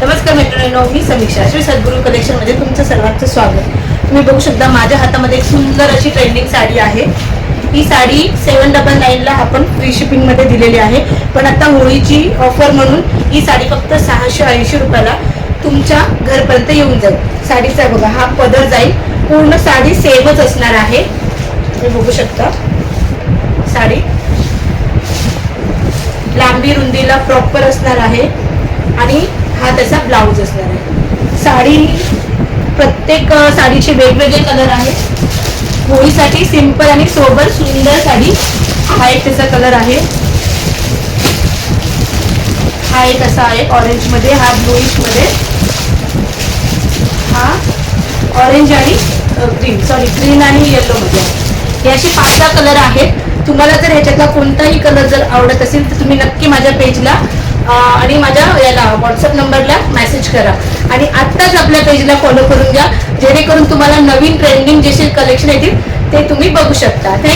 नमस्कार मित्रांनो, मी समीक्षा श्री सद्गुरू कलेक्शन मध्ये तुमचं सर्वांचं स्वागत. तुम्ही बघू शकता माझ्या हातामध्ये एक सुंदर अशी ट्रेंडिंग साडी आहे. ही साडी 799 ला आपण फ्री शिपिंग मध्ये दिलेली आहे, पण आता होळीची ऑफर म्हणून ही साडी फक्त 680 रुपयाला तुमच्या घरपर्यंत येऊन जाईल. साडीचा बघा हा पदर जाईल, पूर्ण साडी सेमच असणार आहे. तुम्ही बघू शकता साडी लांबी रुंदीला प्रॉपर असणार आहे आणि हा त्याचा ब्लाउज असणार आहे. साडी प्रत्येक साडीचे वेगवेगळे कलर आहेत. होळीसाठी सिंपल आणि सोबर सुंदर साडी. हा एक त्याचा कलर आहे, हा एक असा आहे ऑरेंज मध्ये, हा ब्लूइश मध्ये, हा ऑरेंज आणि ग्रीन आणि येलो मध्ये. हे असे 5-6 कलर आहेत. तुम्हाला जर ह्याच्यातला कोणताही कलर जर आवडत असेल तर तुम्ही नक्की माझ्या पेजला आणि माझ्या याला व्हॉट्सअप नंबरला मेसेज करा आणि आत्ताच आपल्या पेजला फॉलो करून घ्या, जेणेकरून तुम्हाला नवीन ट्रेंडिंग जे कलेक्शन येतील ते तुम्ही बघू शकता. थँक्यू.